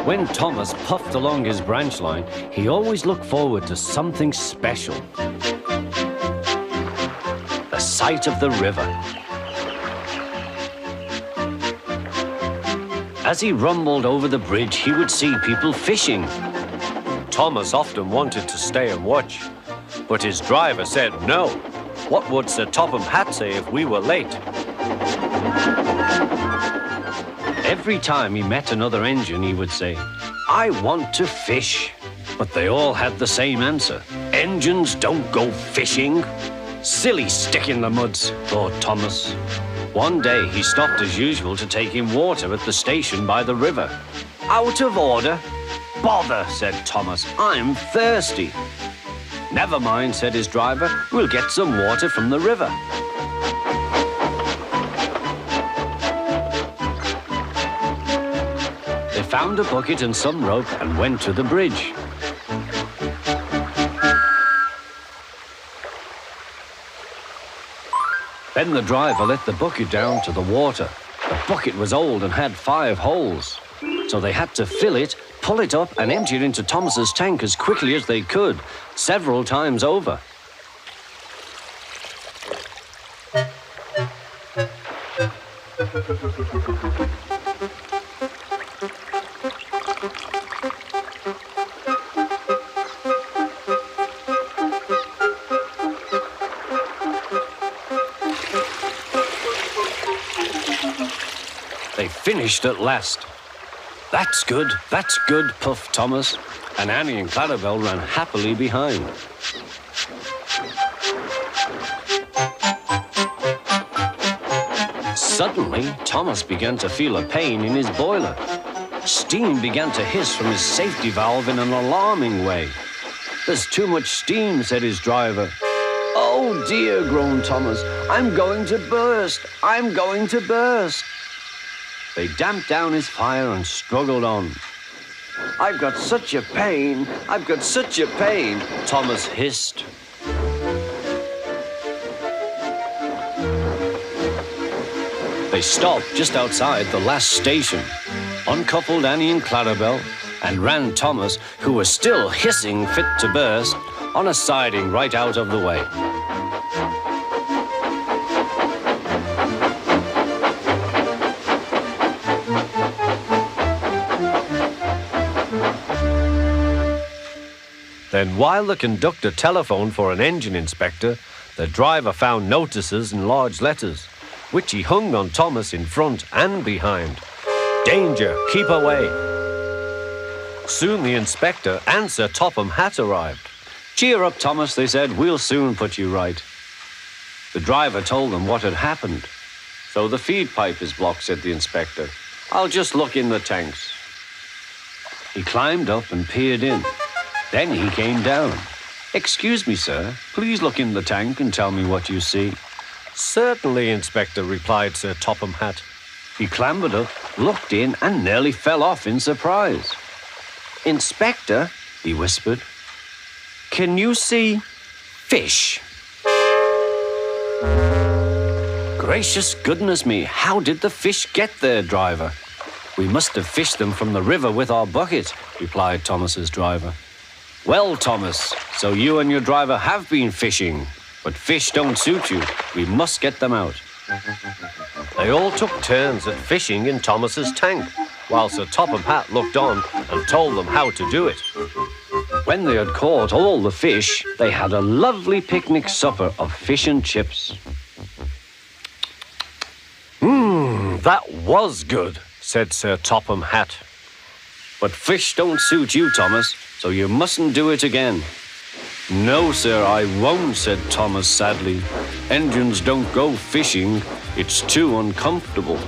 When Thomas puffed along his branch line, he always looked forward to something special. The sight of the river. As he rumbled over the bridge, he would see people fishing. Thomas often wanted to stay and watch, but his driver said no. What would Sir Topham Hatt say if we were late? Every time he met another engine, he would say, "I want to fish." But they all had the same answer. "Engines don't go fishing." Silly stick in the muds, thought Thomas. One day he stopped as usual to take in water at the station by the river. "Out of order." "Bother," said Thomas, "I'm thirsty." "Never mind," said his driver, "we'll get some water from the river." They found a bucket and some rope and went to the bridge. Then the driver let the bucket down to the water. The bucket was old and had 5 holes. So they had to fill it, pull it up and empty it into Thomas's tank as quickly as they could, several times over. They finished at last. That's good, puffed Thomas, and Annie and Clarabel ran happily behind. Suddenly, Thomas began to feel a pain in his boiler. Steam began to hiss from his safety valve in an alarming way. "There's too much steam," said his driver. "Oh dear," groaned Thomas, "I'm going to burst, I'm going to burst." They damped down his fire and struggled on. "I've got such a pain, I've got such a pain," Thomas hissed. They stopped just outside the last station, uncoupled Annie and Clarabel, and ran Thomas, who was still hissing fit to burst, on a siding right out of the way. Then while the conductor telephoned for an engine inspector, the driver found notices in large letters, which he hung on Thomas in front and behind. "Danger, keep away." Soon the inspector and Sir Topham Hatt arrived. "Cheer up, Thomas," they said, "we'll soon put you right." The driver told them what had happened. "So the feed pipe is blocked," said the inspector. "I'll just look in the tanks." He climbed up and peered in. Then he came down. "Excuse me, sir, please look in the tank and tell me what you see." "Certainly, Inspector," replied Sir Topham Hatt. He clambered up, looked in, and nearly fell off in surprise. "Inspector," he whispered, "can you see fish?" "Gracious goodness me, how did the fish get there, driver?" "We must have fished them from the river with our bucket," replied Thomas's driver. "Well, Thomas, so you and your driver have been fishing, but fish don't suit you. We must get them out." They all took turns at fishing in Thomas's tank, while Sir Topham Hatt looked on and told them how to do it. When they had caught all the fish, they had a lovely picnic supper of fish and chips. That was good," said Sir Topham Hatt. "But fish don't suit you, Thomas, so you mustn't do it again." "No, sir, I won't," said Thomas sadly. "Engines don't go fishing. It's too uncomfortable."